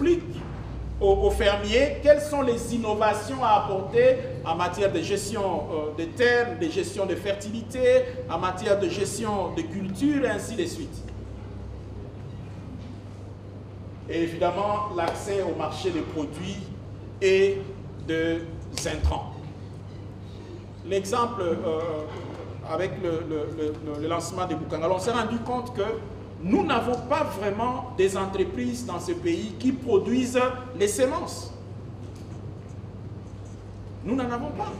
explique aux fermiers quelles sont les innovations à apporter en matière de gestion des terres, de gestion de fertilité, en matière de gestion de culture et ainsi de suite. Et évidemment, l'accès au marché des produits et de intrants. L'exemple avec le lancement de Bukangalo, on s'est rendu compte que nous n'avons pas vraiment des entreprises dans ce pays qui produisent les semences. Nous n'en avons pas.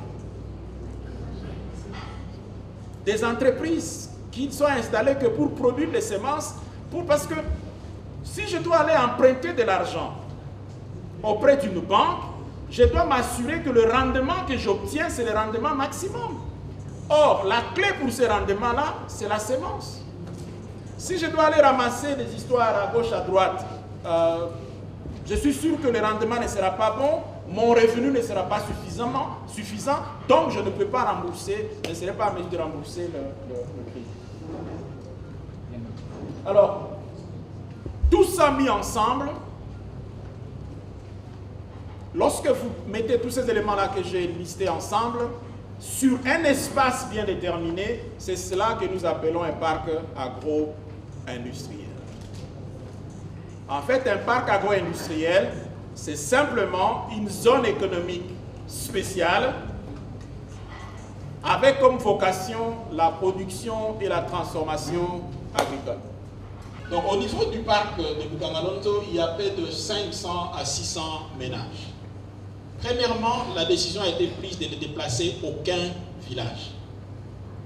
Des entreprises qui ne sont installées que pour produire les semences, parce que si je dois aller emprunter de l'argent auprès d'une banque, je dois m'assurer que le rendement que j'obtiens, c'est le rendement maximum. Or, la clé pour ce rendement-là, c'est la semence. Si je dois aller ramasser des histoires à gauche, à droite, je suis sûr que le rendement ne sera pas bon, mon revenu ne sera pas suffisant, donc je ne peux pas rembourser, je ne serai pas en mesure de rembourser le crédit. Alors, tout ça mis ensemble, lorsque vous mettez tous ces éléments-là que j'ai listés ensemble, sur un espace bien déterminé, c'est cela que nous appelons un parc agro-industriel. En fait, un parc agro-industriel, c'est simplement une zone économique spéciale avec comme vocation la production et la transformation agricole. Donc au niveau du parc de Bukamalonto, il y a près de 500 à 600 ménages. Premièrement, la décision a été prise de ne déplacer aucun village.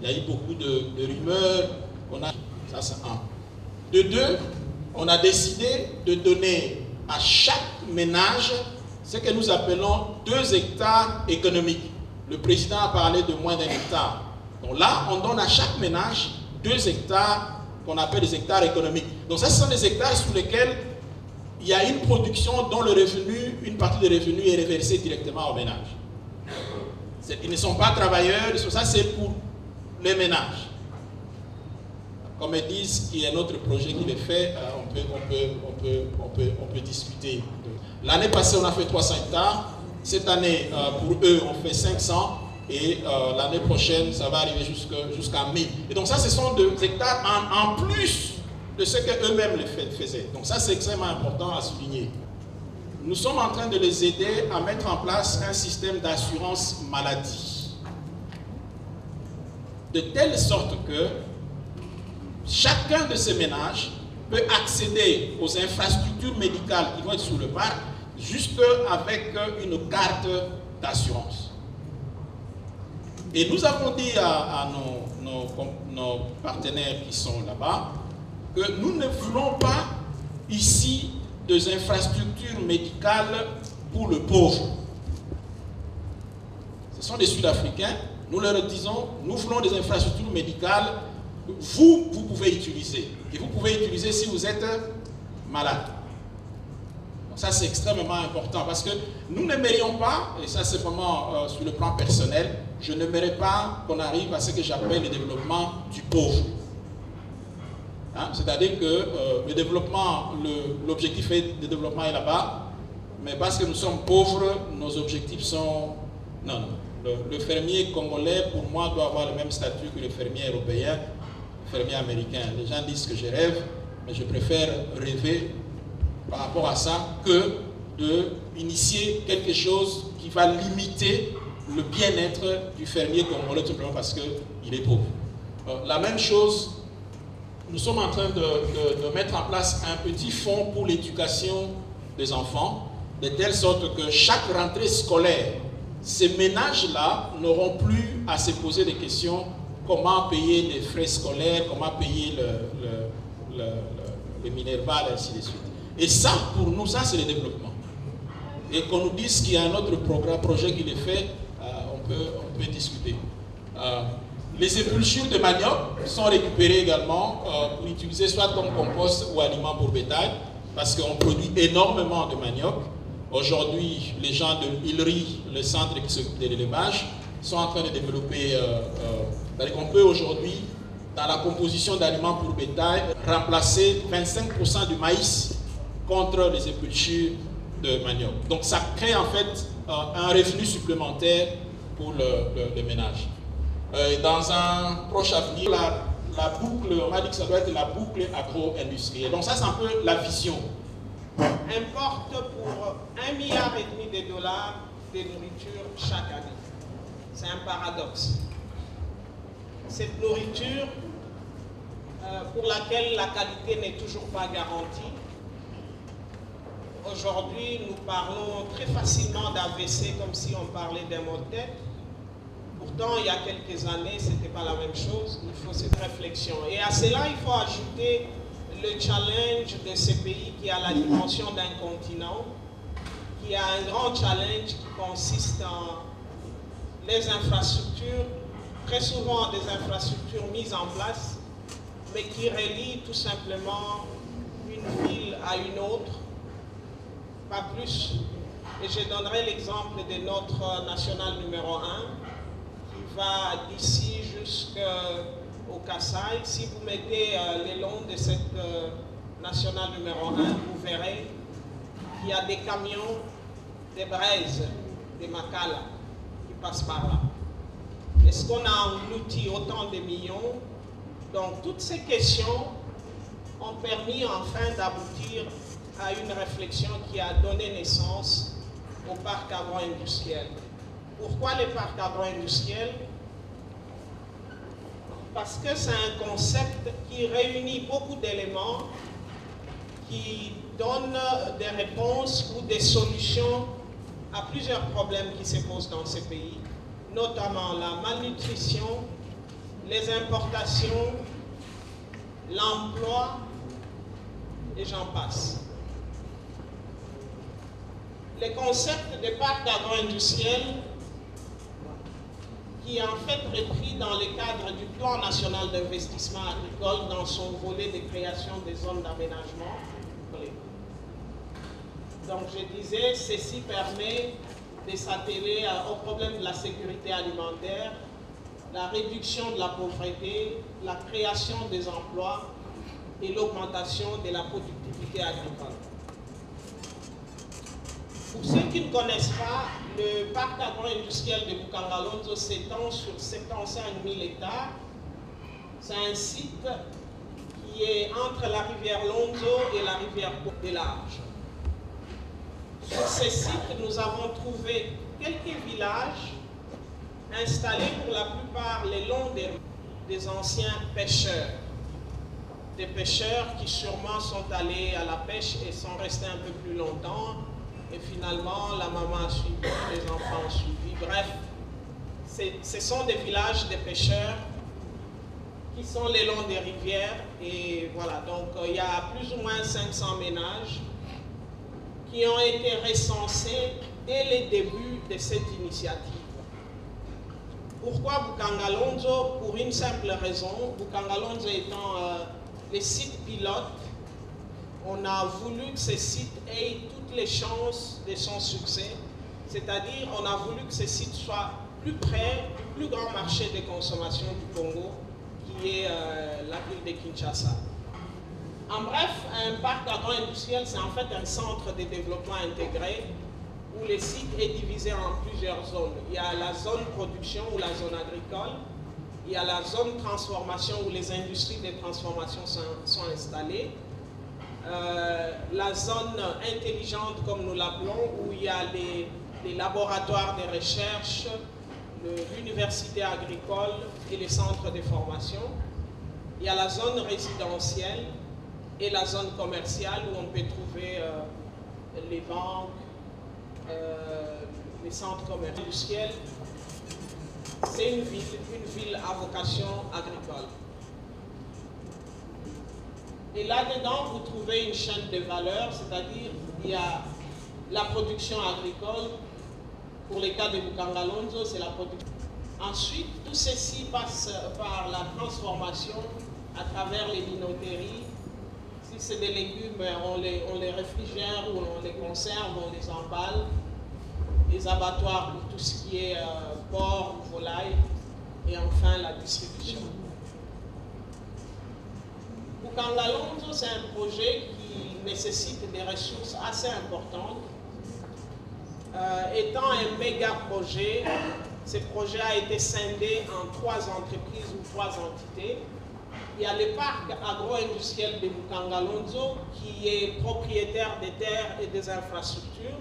Il y a eu beaucoup de rumeurs. Ça c'est un. De deux, on a décidé de donner à chaque ménage ce que nous appelons 2 hectares économiques. Le président a parlé de moins d'1 hectare. Donc là, on donne à chaque ménage 2 hectares qu'on appelle des hectares économiques. Donc ça, ce sont des hectares sur lesquels il y a une production dont le revenu, une partie des revenus est reversée directement aux ménages. Ils ne sont pas travailleurs, ça c'est pour les ménages. Comme ils disent qu'il y a un autre projet qui est fait, on peut discuter. L'année passée, on a fait 300 hectares. Cette année, pour eux, on fait 500. Et l'année prochaine, ça va arriver jusqu'à 1000. Et donc ça, ce sont 2 hectares en plus de ce qu'eux-mêmes faisaient. Donc ça, c'est extrêmement important à souligner. Nous sommes en train de les aider à mettre en place un système d'assurance maladie. De telle sorte que chacun de ces ménages peut accéder aux infrastructures médicales qui vont être sur le parc juste avec une carte d'assurance. Et nous avons dit à nos partenaires qui sont là-bas que nous ne voulons pas ici des infrastructures médicales pour le pauvre. Ce sont des Sud-Africains. Nous leur disons, nous voulons des infrastructures médicales que vous pouvez utiliser. Et vous pouvez utiliser si vous êtes malade. Donc ça, c'est extrêmement important parce que nous n'aimerions pas, et ça c'est vraiment sur le plan personnel, je n'aimerais pas qu'on arrive à ce que j'appelle le développement du pauvre. Hein? C'est-à-dire que le développement, l'objectif de développement est là-bas, mais parce que nous sommes pauvres, nos objectifs sont... Non. Le fermier congolais, pour moi, doit avoir le même statut que le fermier européen, le fermier américain. Les gens disent que je rêve, mais je préfère rêver par rapport à ça que d'initier quelque chose qui va limiter le bien-être du fermier congolais, tout simplement parce qu'il est pauvre. La même chose, nous sommes en train de mettre en place un petit fonds pour l'éducation des enfants, de telle sorte que chaque rentrée scolaire, ces ménages-là n'auront plus à se poser des questions comment payer les frais scolaires, comment payer le Minerval, et ainsi de suite. Et ça, pour nous, ça c'est le développement. Et qu'on nous dise qu'il y a un autre projet qui est fait, on peut discuter. Les épulchures de manioc sont récupérées également pour utiliser soit comme compost ou aliment pour bétail, parce qu'on produit énormément de manioc. Aujourd'hui, les gens de l'Illerie, le centre qui s'occupe de l'élevage, sont en train de développer, c'est-à-dire qu'on peut aujourd'hui, dans la composition d'aliments pour bétail, remplacer 25% du maïs contre les épultures de manioc. Donc ça crée en fait un revenu supplémentaire pour le ménage. Dans un proche avenir, la boucle, on m'a dit que ça doit être la boucle agro-industrielle. Donc ça c'est un peu la vision. Importe pour 1,5 milliard de dollars de nourriture chaque année. C'est un paradoxe. Cette nourriture pour laquelle la qualité n'est toujours pas garantie. Aujourd'hui, nous parlons très facilement d'AVC comme si on parlait d'un mot de tête. Pourtant, il y a quelques années, ce n'était pas la même chose. Il faut cette réflexion. Et à cela, il faut ajouter le challenge de ces pays qui a la dimension d'un continent, qui a un grand challenge qui consiste en les infrastructures, très souvent des infrastructures mises en place, mais qui relient tout simplement une ville à une autre, pas plus. Et je donnerai l'exemple de notre national numéro 1, qui va d'ici jusqu'au Kasaï. Si vous mettez le long de cette nationale numéro 1, vous verrez qu'il y a des camions de braises, de Makala, qui passent par là. Est-ce qu'on a englouti autant de millions? Donc toutes ces questions ont permis enfin d'aboutir à une réflexion qui a donné naissance au parc agro-industriel. Pourquoi le parc agro-industriel? Parce que c'est un concept qui réunit beaucoup d'éléments qui donnent des réponses ou des solutions à plusieurs problèmes qui se posent dans ces pays, notamment la malnutrition, les importations, l'emploi, et j'en passe. Le concept de parc agro-industriel qui est en fait repris dans le cadre du plan national d'investissement agricole dans son volet de création des zones d'aménagement. Donc je disais, ceci permet de s'atteler au problème de la sécurité alimentaire, la réduction de la pauvreté, la création des emplois et l'augmentation de la productivité agricole. Pour ceux qui ne connaissent pas, le parc agro-industriel de Bukangalonzo s'étend sur 75 000 hectares. C'est un site qui est entre la rivière Lonzo et la rivière de large. Sur ces sites, nous avons trouvé quelques villages installés pour la plupart le long des anciens pêcheurs. Des pêcheurs qui sûrement sont allés à la pêche et sont restés un peu plus longtemps. Et finalement, la maman a suivi, les enfants ont suivi. Bref, ce sont des villages de pêcheurs qui sont le long des rivières. Et voilà, donc il y a plus ou moins 500 ménages qui ont été recensés dès le début de cette initiative. Pourquoi Bukangalonzo? Pour une simple raison. Bukangalonzo étant les sites pilotes, on a voulu que ces sites aient toutes les chances de son succès, c'est-à-dire on a voulu que ces sites soient plus près du plus grand marché de consommation du Congo, qui est la ville de Kinshasa. En bref, un parc agro-industriel, c'est en fait un centre de développement intégré où le site est divisé en plusieurs zones. Il y a la zone production ou la zone agricole, il y a la zone transformation où les industries de transformation sont installées, la zone intelligente comme nous l'appelons, où il y a les laboratoires de recherche, l'université agricole et les centres de formation. Il y a la zone résidentielle et la zone commerciale où on peut trouver les banques, les centres commerciaux industriels. C'est une ville à vocation agricole. Et là-dedans, vous trouvez une chaîne de valeur, c'est-à-dire il y a la production agricole. Pour les cas de Bukangalonzo, c'est la production. Ensuite, tout ceci passe par la transformation à travers les minoteries. Si c'est des légumes, on les réfrigère ou on les conserve, on les emballe. Les abattoirs pour tout ce qui est porc ou volaille. Et enfin, la distribution. Bukangalonzo, c'est un projet qui qui nécessite des ressources assez importantes. Étant un méga projet, ce projet a été scindé en 3 entreprises ou 3 entités. Il y a le parc agro-industriel de Bukangalonzo qui est propriétaire des terres et des infrastructures.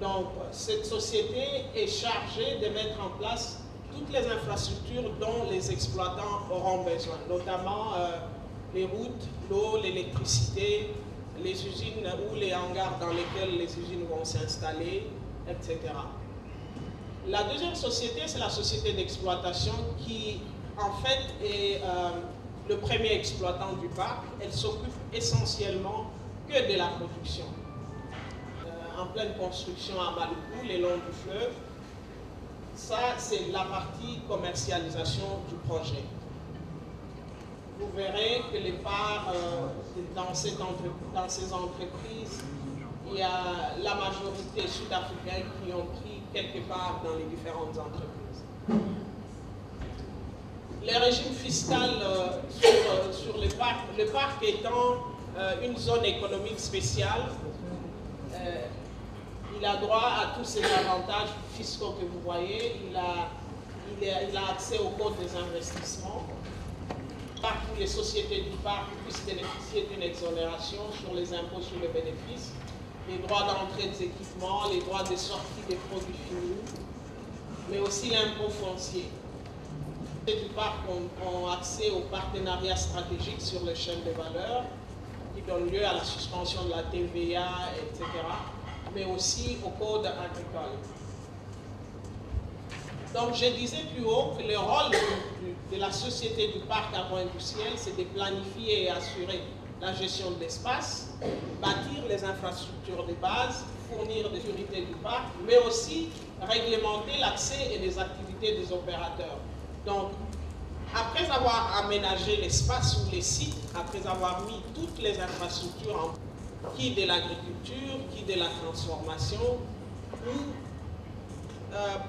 Donc, cette société est chargée de mettre en place toutes les infrastructures dont les exploitants auront besoin, notamment les routes, l'eau, l'électricité, les usines ou les hangars dans lesquels les usines vont s'installer, etc. La deuxième société, c'est la société d'exploitation qui, en fait, est le premier exploitant du parc. Elle s'occupe essentiellement que de la production. En pleine construction à Maluku, le long du fleuve, ça, c'est la partie commercialisation du projet. Vous verrez que les parts dans ces entreprises, il y a la majorité sud-africaine qui ont pris quelque part dans les différentes entreprises. Les régimes fiscaux sur le parc étant une zone économique spéciale, il a droit à tous ces avantages fiscaux que vous voyez. Il a accès au code des investissements. Où les sociétés du parc puissent bénéficier d'une exonération sur les impôts sur les bénéfices, les droits d'entrée des équipements, les droits de sortie des produits finis, mais aussi l'impôt foncier. Les sociétés du parc ont accès aux partenariats stratégiques sur les chaînes de valeur qui donnent lieu à la suspension de la TVA, etc., mais aussi au code agricole. Donc, je disais plus haut que le rôle de la société du parc agro-industriel, c'est de planifier et assurer la gestion de l'espace, bâtir les infrastructures de base, fournir des unités du parc, mais aussi réglementer l'accès et les activités des opérateurs. Donc, après avoir aménagé l'espace ou les sites, après avoir mis toutes les infrastructures en qui de l'agriculture, qui de la transformation, ou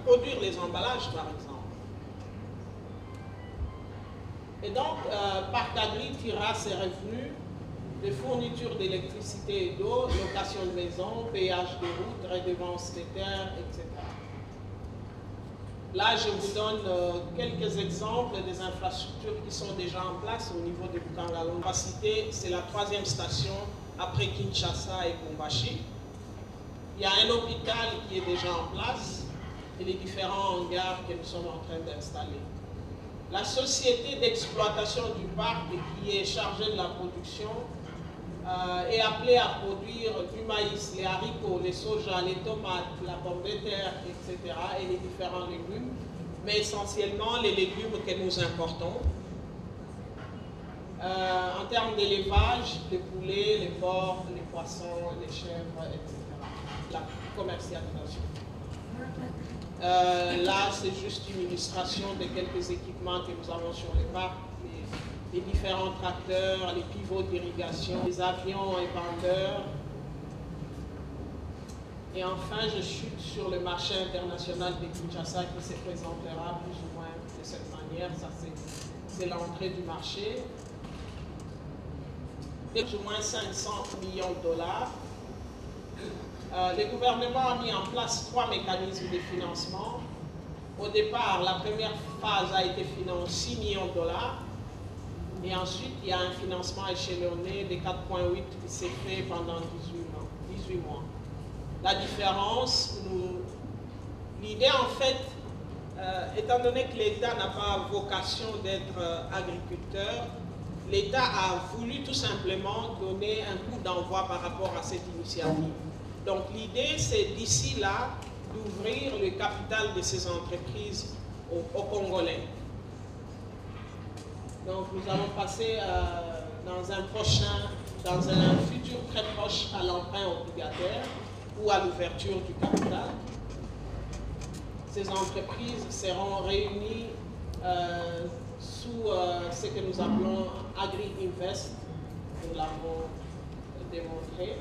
produire les emballages, par exemple. Et donc, Parc Agri tirera ses revenus de fourniture d'électricité et d'eau, location de maisons, péage de routes, redevance des terres, etc. Là, je vous donne quelques exemples des infrastructures qui sont déjà en place au niveau de Bukangalonzo. On va citer, c'est la 3e station après Kinshasa et Kumbashi. Il y a un hôpital qui est déjà en place et les différents hangars que nous sommes en train d'installer. La société d'exploitation du parc qui est chargée de la production est appelée à produire du maïs, les haricots, les soja, les tomates, la pomme de terre, etc. et les différents légumes, mais essentiellement les légumes que nous importons. En termes d'élevage, les poulets, les porcs, les poissons, les chèvres, etc. La commercialisation. Là, c'est juste une illustration de quelques équipements que nous avons sur les parcs, les différents tracteurs, les pivots d'irrigation, les avions et vendeurs. Et enfin, je chute sur le marché international de Kinshasa qui se présentera plus ou moins de cette manière. Ça, c'est l'entrée du marché. Plus ou moins 500 millions de dollars. Le gouvernement a mis en place 3 mécanismes de financement. Au départ, la première phase a été financée 6 millions de dollars. Et ensuite, il y a un financement échelonné de 4,8 qui s'est fait pendant 18 mois. La différence, l'idée en fait, étant donné que l'État n'a pas vocation d'être agriculteur, l'État a voulu tout simplement donner un coup d'envoi par rapport à cette initiative. Donc l'idée, c'est d'ici là, d'ouvrir le capital de ces entreprises aux Congolais. Donc nous allons passer dans un futur très proche à l'emprunt obligataire ou à l'ouverture du capital. Ces entreprises seront réunies sous ce que nous appelons Agri-Invest, nous l'avons démontré.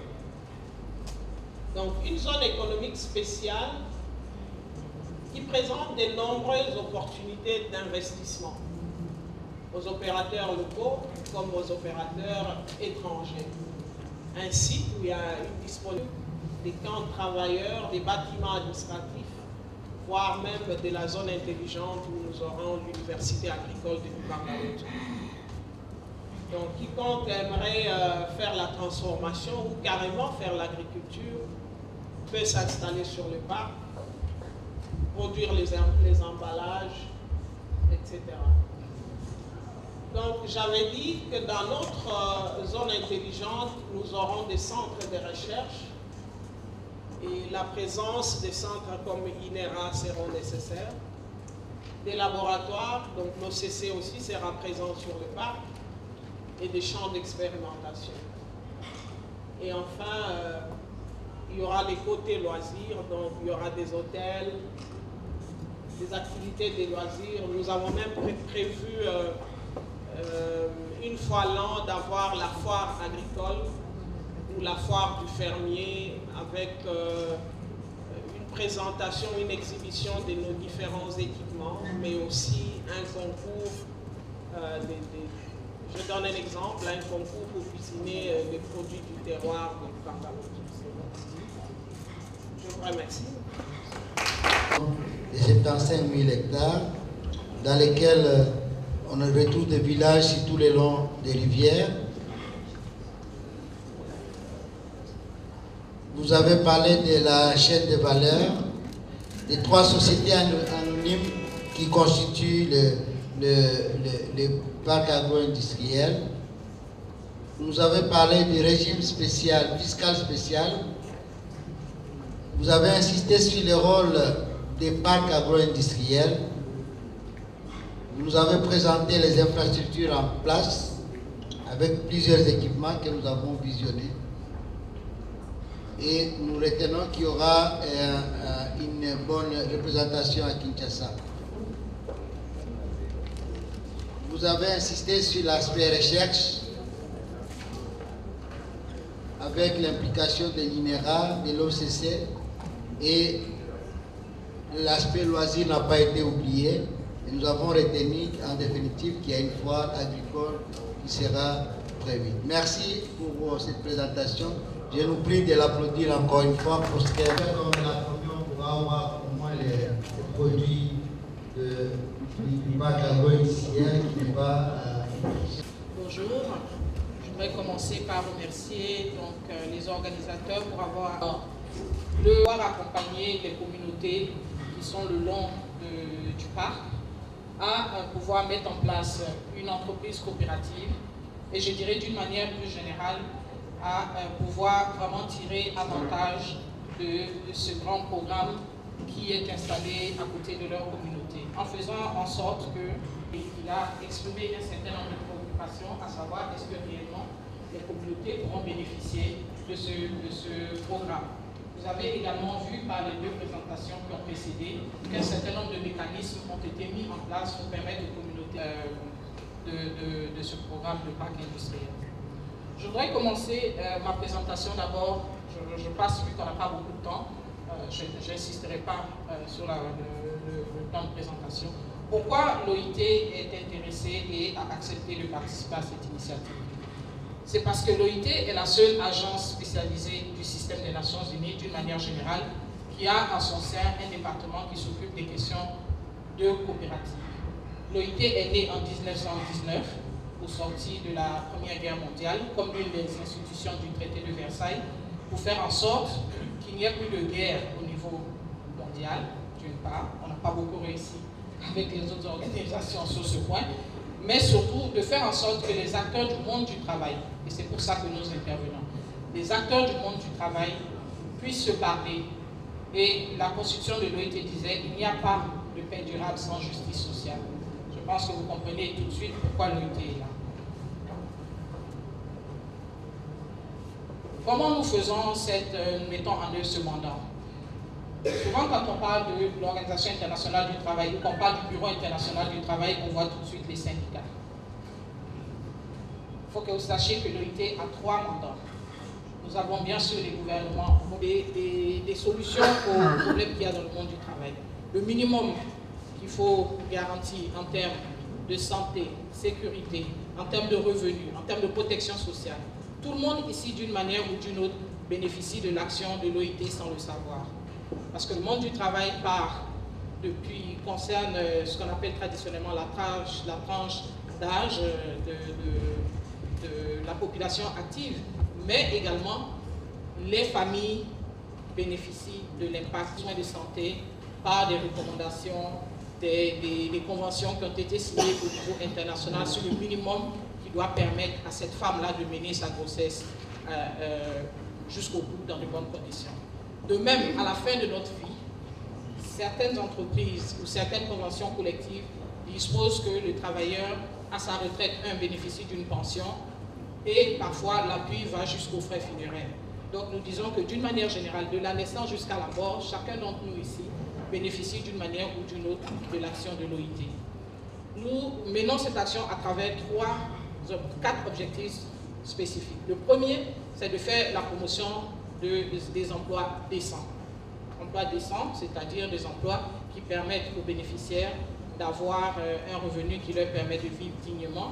Donc une zone économique spéciale qui présente de nombreuses opportunités d'investissement aux opérateurs locaux comme aux opérateurs étrangers. un site où il y a une disponibilité des camps de travailleurs, des bâtiments administratifs, voire même de la zone intelligente où nous aurons l'université agricole de Bangladesh. Donc, quiconque aimerait faire la transformation ou carrément faire l'agriculture peut s'installer sur le parc, produire les emballages, etc. Donc, j'avais dit que dans notre zone intelligente, nous aurons des centres de recherche et la présence des centres comme INERA seront nécessaires. Des laboratoires, donc l'OCC aussi sera présent sur le parc, et des champs d'expérimentation. Et enfin, il y aura les côtés loisirs, donc il y aura des hôtels, des activités de loisirs. Nous avons même prévu une fois l'an d'avoir la foire agricole ou la foire du fermier avec une présentation, une exhibition de nos différents équipements, mais aussi un concours je donne un exemple, un concours pour cuisiner les produits du terroir de Bangladesh. Je vous remercie. De 75 000 hectares dans lesquels on retrouve des villages sur tout le long des rivières. Vous avez parlé de la chaîne de valeur, des 3 sociétés anonymes qui constituent le parc agro-industriel. Vous avez parlé du régime spécial, fiscal spécial. Vous avez insisté sur le rôle des parcs agro-industriels. Vous avez présenté les infrastructures en place avec plusieurs équipements que nous avons visionnés. Et nous retenons qu'il y aura une bonne représentation à Kinshasa. Vous avez insisté sur l'aspect recherche avec l'implication de l'INERA, de l'OCC, et l'aspect loisir n'a pas été oublié. Et nous avons retenu en définitive qu'il y a une foire agricole qui sera prévue. Merci pour cette présentation. Je nous prie de l'applaudir encore une fois parce que on pourra avoir au moins les produits du parc agro-industriel qui n'est pas... Bonjour, je voudrais commencer par remercier les organisateurs pour avoir accompagné les communautés qui sont le long du parc à pouvoir mettre en place une entreprise coopérative et je dirais d'une manière plus générale à pouvoir vraiment tirer avantage de ce grand programme qui est installé à côté de leur communauté, en faisant en sorte qu'il a exprimé un certain nombre de préoccupations, à savoir est-ce que réellement les communautés pourront bénéficier de ce programme. Vous avez également vu par les 2 présentations qui ont précédé qu'un certain nombre de mécanismes ont été mis en place pour permettre aux communautés de ce programme de parc industriel. Je voudrais commencer ma présentation d'abord, je passe vu qu'on n'a pas beaucoup de temps, je n'insisterai pas sur le temps de présentation. Pourquoi l'OIT est intéressé et a accepté de participer à cette initiative? C'est parce que l'OIT est la seule agence spécialisée du système des Nations Unies d'une manière générale qui a en son sein un département qui s'occupe des questions de coopérative. L'OIT est née en 1919 au sortir de la Première Guerre mondiale comme une des institutions du traité de Versailles pour faire en sorte qu'il n'y ait plus de guerre au niveau mondial, d'une part. On n'a pas beaucoup réussi avec les autres organisations sur ce point, mais surtout de faire en sorte que les acteurs du monde du travail, et c'est pour ça que nous intervenons, les acteurs du monde du travail puissent se parler. Et la constitution de l'OIT disait il n'y a pas de paix durable sans justice sociale. Je pense que vous comprenez tout de suite pourquoi l'OIT est là. Comment nous faisons nous mettons en œuvre ce mandat? Souvent, quand on parle de l'Organisation internationale du travail ou qu'on parle du Bureau international du travail, on voit tout de suite les syndicats. Il faut que vous sachiez que l'OIT a 3 mandats. Nous avons bien sûr les gouvernements, des solutions aux problèmes qu'il y a dans le monde du travail. Le minimum qu'il faut garantir en termes de santé, sécurité, en termes de revenus, en termes de protection sociale, Tout le monde ici, d'une manière ou d'une autre, bénéficie de l'action de l'OIT sans le savoir. Parce que le monde du travail concerne ce qu'on appelle traditionnellement la tranche d'âge de la population active, mais également les familles bénéficient de l'impact soins de santé par des recommandations, des conventions qui ont été signées au niveau international sur le minimum qui doit permettre à cette femme-là de mener sa grossesse jusqu'au bout dans de bonnes conditions. De même, à la fin de notre vie, certaines entreprises ou certaines conventions collectives disposent que le travailleur, à sa retraite, bénéficie d'une pension et parfois l'appui va jusqu'aux frais funéraires. Donc nous disons que d'une manière générale, de la naissance jusqu'à la mort, chacun d'entre nous ici bénéficie d'une manière ou d'une autre de l'action de l'OIT. Nous menons cette action à travers 4 objectifs spécifiques. Le premier, c'est de faire la promotion des emplois décents. Emplois décents, c'est-à-dire des emplois qui permettent aux bénéficiaires d'avoir un revenu qui leur permet de vivre dignement,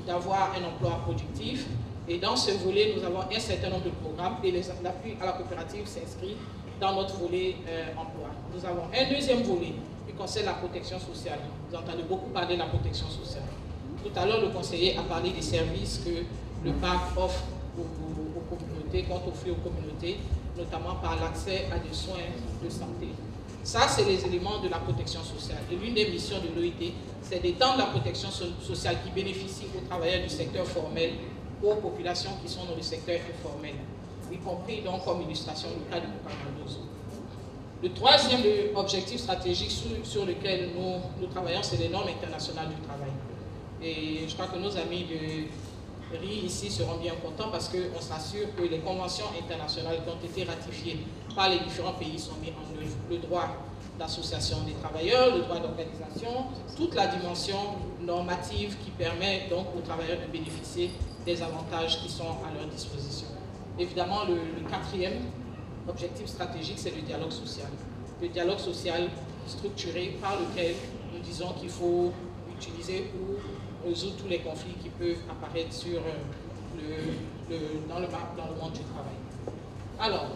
d'avoir un emploi productif. Et dans ce volet, nous avons un certain nombre de programmes et l'appui à la coopérative s'inscrit dans notre volet emploi. Nous avons un deuxième volet qui concerne la protection sociale. Vous entendez beaucoup parler de la protection sociale. Tout à l'heure, le conseiller a parlé des services que le parc offre aux communautés, compte offrir aux communautés, notamment par l'accès à des soins de santé. Ça, c'est les éléments de la protection sociale. Et l'une des missions de l'OIT, c'est d'étendre la protection sociale qui bénéficie aux travailleurs du secteur formel aux populations qui sont dans le secteur informel, y compris donc comme illustration le cas de Bukangalozo. Le troisième objectif stratégique sur lequel nous travaillons, c'est les normes internationales du travail. Et je crois que nos amis de RI ici seront bien contents parce qu'on s'assure que les conventions internationales qui ont été ratifiées par les différents pays sont mises en œuvre. Le droit d'association des travailleurs, le droit d'organisation, toute la dimension normative qui permet donc aux travailleurs de bénéficier des avantages qui sont à leur disposition. Évidemment, le quatrième objectif stratégique, c'est le dialogue social. Le dialogue social structuré par lequel nous disons qu'il faut utiliser pour résoudre tous les conflits qui peuvent apparaître dans le monde du travail. Alors,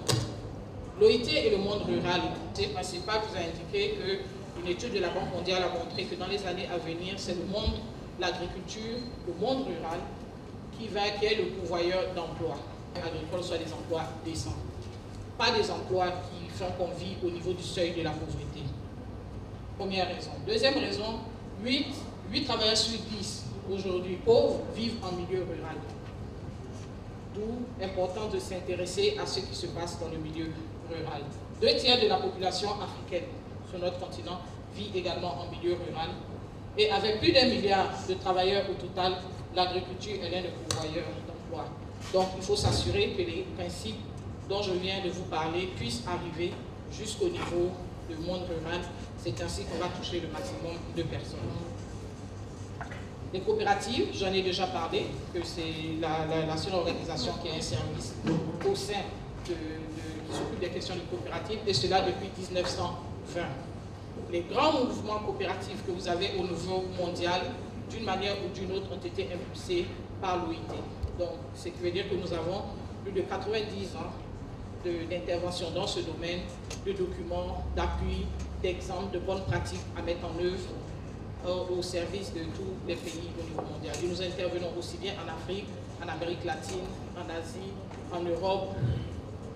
l'OIT et le monde rural, le principal vous a indiqué qu'une étude de la Banque mondiale a montré que dans les années à venir, c'est le monde, l'agriculture, le monde rural qui est le pourvoyeur d'emplois agricoles, soit des emplois décents. Pas des emplois qui font qu'on vit au niveau du seuil de la pauvreté. Première raison. Deuxième raison, 8 travailleurs sur 10 aujourd'hui pauvres vivent en milieu rural. D'où l'importance de s'intéresser à ce qui se passe dans le milieu rural. 2 tiers de la population africaine sur notre continent vit également en milieu rural. Et avec plus d'1 milliard de travailleurs au total, l'agriculture est l'un des pourvoyeurs d'emplois. Donc il faut s'assurer que les principes dont je viens de vous parler puissent arriver jusqu'au niveau du monde rural. C'est ainsi qu'on va toucher le maximum de personnes. Les coopératives, j'en ai déjà parlé, que c'est la seule organisation qui a un service au sein qui s'occupe des questions de coopératives, et cela depuis 1920. Les grands mouvements coopératifs que vous avez au niveau mondial, d'une manière ou d'une autre, ont été impulsés par l'OIT. Donc, ce qui veut dire que nous avons plus de 90 ans d'intervention dans ce domaine, de documents, d'appui, d'exemples, de bonnes pratiques à mettre en œuvre au service de tous les pays au niveau mondial. Et nous intervenons aussi bien en Afrique, en Amérique latine, en Asie, en Europe,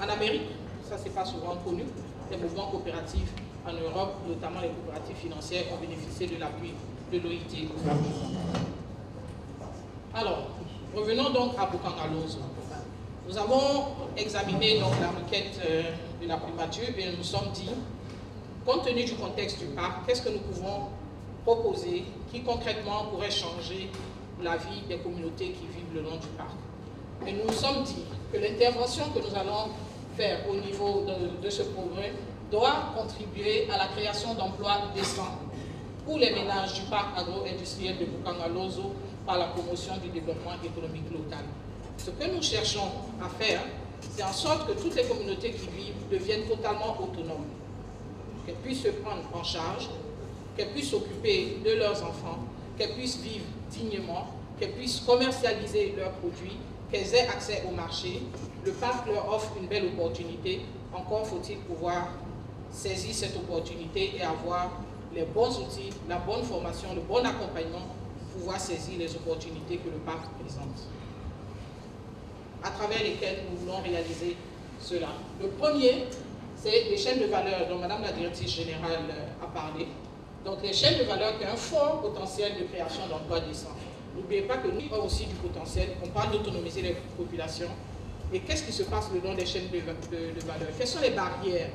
en Amérique. Ça, c'est pas souvent connu. Les mouvements coopératifs en Europe, notamment les coopératives financières, ont bénéficié de l'appui de l'OIT. Alors, revenons donc à Bukangalozo. Nous avons examiné donc la requête de la primature et nous nous sommes dit, compte tenu du contexte du parc, qu'est-ce que nous pouvons proposer qui concrètement pourrait changer la vie des communautés qui vivent le long du parc. Et nous nous sommes dit que l'intervention que nous allons faire au niveau de ce programme doit contribuer à la création d'emplois décents pour les ménages du parc agro-industriel de Bukangalozo par la promotion du développement économique local. Ce que nous cherchons à faire, c'est en sorte que toutes les communautés qui vivent deviennent totalement autonomes, qu'elles puissent se prendre en charge, qu'elles puissent s'occuper de leurs enfants, qu'elles puissent vivre dignement, qu'elles puissent commercialiser leurs produits, qu'elles aient accès au marché. Le parc leur offre une belle opportunité. Encore faut-il pouvoir saisir cette opportunité et avoir les bons outils, la bonne formation, le bon accompagnement pour pouvoir saisir les opportunités que le parc présente, à travers lesquelles nous voulons réaliser cela. Le premier, c'est les chaînes de valeur dont Madame la Directrice Générale a parlé. Donc les chaînes de valeur qui ont un fort potentiel de création d'emplois décents. N'oubliez pas que nous avons aussi du potentiel, on parle d'autonomiser les populations. Et qu'est-ce qui se passe le long des chaînes de valeur? Quelles sont les barrières?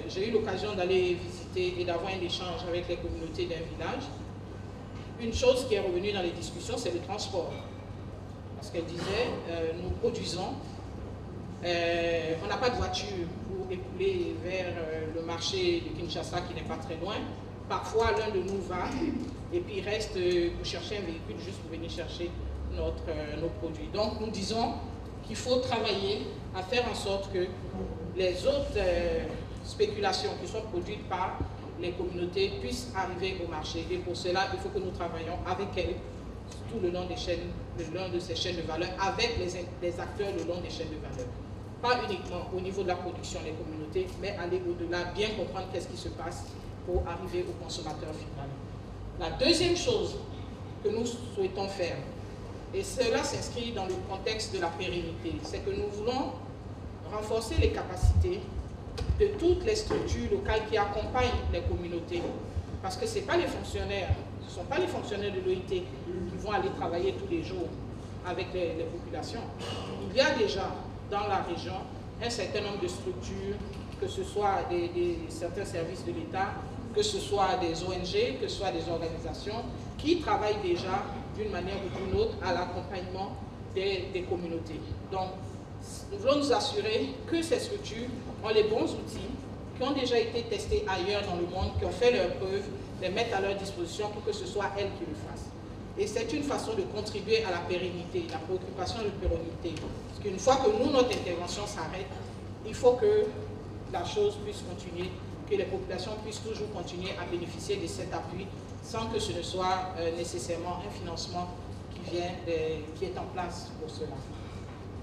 J'ai eu l'occasion d'aller visiter et d'avoir un échange avec les communautés d'un village. Une chose qui est revenue dans les discussions, c'est le transport. Parce qu'elle disait, nous produisons, on n'a pas de voiture pour écouler vers le marché de Kinshasa qui n'est pas très loin. Parfois, l'un de nous va et puis il reste pour chercher un véhicule juste pour venir chercher nos produits. Donc, nous disons qu'il faut travailler à faire en sorte que les autres spéculations qui sont produites par les communautés puissent arriver au marché. Et pour cela, il faut que nous travaillions avec elles tout le long des chaînes, le long de ces chaînes de valeur, avec les acteurs le long des chaînes de valeur. Pas uniquement au niveau de la production des communautés, mais aller au-delà, bien comprendre qu'est-ce qui se passe pour arriver au consommateur final. La deuxième chose que nous souhaitons faire, et cela s'inscrit dans le contexte de la pérennité, c'est que nous voulons renforcer les capacités de toutes les structures locales qui accompagnent les communautés. Parce que ce ne sont pas les fonctionnaires, ce ne sont pas les fonctionnaires de l'OIT qui vont aller travailler tous les jours avec les populations. Il y a déjà dans la région un certain nombre de structures, que ce soit certains services de l'État, que ce soit des ONG, que ce soit des organisations, qui travaillent déjà d'une manière ou d'une autre à l'accompagnement des communautés. Donc, nous voulons nous assurer que ces structures ont les bons outils, qui ont déjà été testés ailleurs dans le monde, qui ont fait leurs preuves, les mettre à leur disposition pour que ce soit elles qui le fassent. Et c'est une façon de contribuer à la pérennité, la préoccupation de pérennité. Parce qu'une fois que nous, notre intervention s'arrête, il faut que la chose puisse continuer, que les populations puissent toujours continuer à bénéficier de cet appui sans que ce ne soit nécessairement un financement qui est en place pour cela.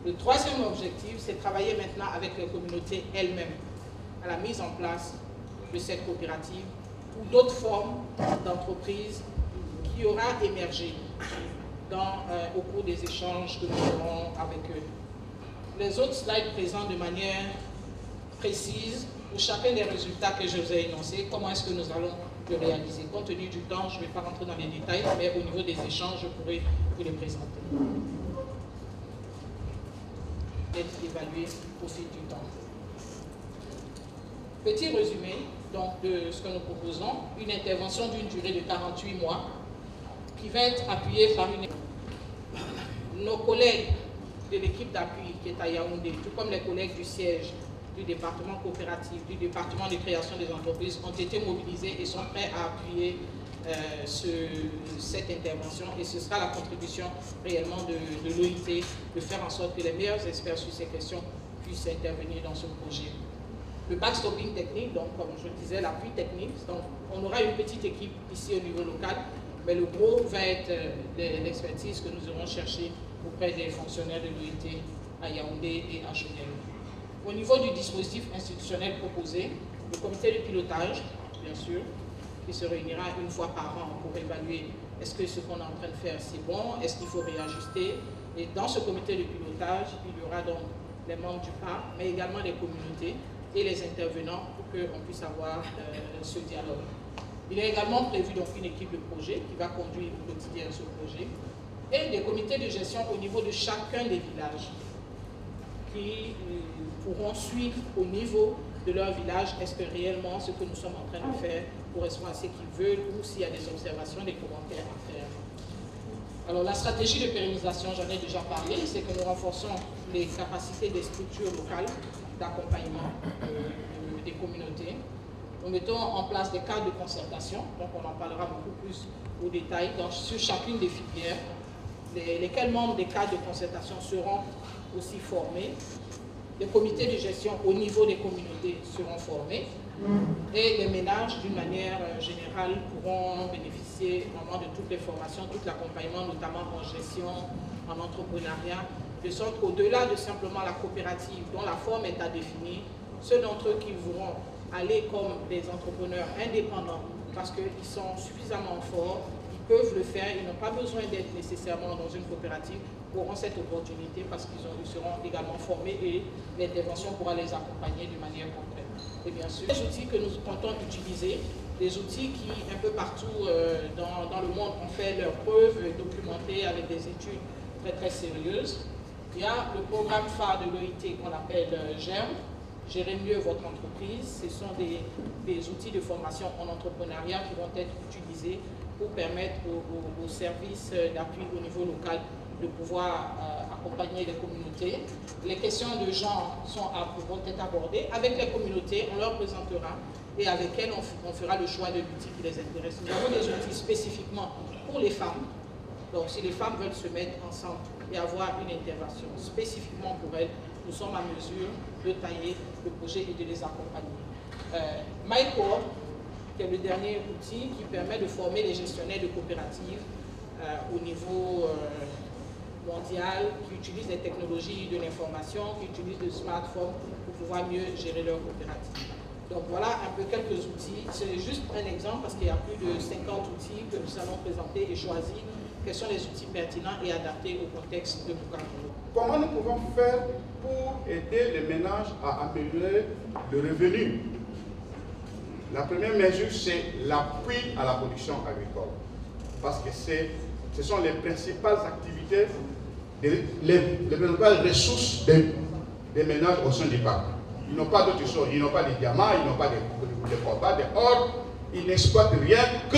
Le troisième objectif, c'est de travailler maintenant avec les communautés elles-mêmes à la mise en place de cette coopérative ou d'autres formes d'entreprises qui aura émergé au cours des échanges que nous aurons avec eux. Les autres slides présentent de manière précise pour chacun des résultats que je vous ai énoncés, comment est-ce que nous allons le réaliser. Compte tenu du temps, je ne vais pas rentrer dans les détails, mais au niveau des échanges, je pourrai vous les présenter. Être évalué au fil du temps. Petit résumé donc, de ce que nous proposons, une intervention d'une durée de 48 mois qui va être appuyée par nos collègues de l'équipe d'appui qui est à Yaoundé, tout comme les collègues du siège du département coopératif, du département de création des entreprises ont été mobilisés et sont prêts à appuyer cette intervention, et ce sera la contribution réellement de l'OIT de faire en sorte que les meilleurs experts sur ces questions puissent intervenir dans ce projet. Le backstopping technique, donc comme je le disais, l'appui technique, donc on aura une petite équipe ici au niveau local, mais le gros va être l'expertise que nous aurons cherchée auprès des fonctionnaires de l'OIT à Yaoundé et à Genève. Au niveau du dispositif institutionnel proposé, le comité de pilotage, bien sûr, qui se réunira une fois par an pour évaluer est-ce que ce qu'on est en train de faire c'est bon, est-ce qu'il faut réajuster. Et dans ce comité de pilotage, il y aura donc les membres du PAP, mais également les communautés et les intervenants pour qu'on puisse avoir ce dialogue. Il est également prévu donc une équipe de projet qui va conduire au quotidien ce projet et des comités de gestion au niveau de chacun des villages qui pourront suivre au niveau de leur village est-ce que réellement ce que nous sommes en train de faire correspond à ce qu'ils veulent ou s'il y a des observations, des commentaires à faire. Alors la stratégie de pérennisation, j'en ai déjà parlé, c'est que nous renforçons les capacités des structures locales d'accompagnement des communautés. Nous mettons en place des cadres de concertation, donc on en parlera beaucoup plus au détail, donc sur chacune des filières, lesquels membres des cadres de concertation seront aussi formés. Les comités de gestion au niveau des communautés seront formés et les ménages, d'une manière générale, pourront bénéficier vraiment de toutes les formations, tout l'accompagnement, notamment en gestion en entrepreneuriat, de sorte qu'au-delà de simplement la coopérative dont la forme est à définir, ceux d'entre eux qui voudront aller comme des entrepreneurs indépendants parce qu'ils sont suffisamment forts, ils peuvent le faire, ils n'ont pas besoin d'être nécessairement dans une coopérative, auront cette opportunité parce qu'ils seront également formés et l'intervention pourra les accompagner de manière complète. Et bien sûr, les outils que nous comptons utiliser, des outils qui, un peu partout dans le monde, ont fait leurs preuves, documentées avec des études très très sérieuses. Il y a le programme phare de l'OIT qu'on appelle GERM, Gérer mieux votre entreprise. Ce sont des outils de formation en entrepreneuriat qui vont être utilisés pour permettre aux services d'appui au niveau local de pouvoir accompagner les communautés. Les questions de genre vont être abordées. Avec les communautés, on leur présentera et avec elles, on fera le choix de l'outil qui les intéresse. Nous avons des outils spécifiquement pour les femmes. Donc, si les femmes veulent se mettre ensemble et avoir une intervention spécifiquement pour elles, nous sommes à mesure de tailler le projet et de les accompagner. MyCoop, qui est le dernier outil qui permet de former les gestionnaires de coopératives au niveau mondial, qui utilisent des technologies de l'information, qui utilisent des smartphones pour pouvoir mieux gérer leur coopérative. Donc voilà un peu quelques outils. C'est juste un exemple parce qu'il y a plus de 50 outils que nous allons présenter et choisir quels sont les outils pertinents et adaptés au contexte de Bukavu. Comment nous pouvons faire pour aider les ménages à améliorer le revenu? La première mesure, c'est l'appui à la production agricole. Parce que ce sont les principales activités, les principales ressources des ménages au sein du parc. Ils n'ont pas d'autres choses, ils n'ont pas de diamants, ils n'ont pas de coltan, de or, ils n'exploitent rien que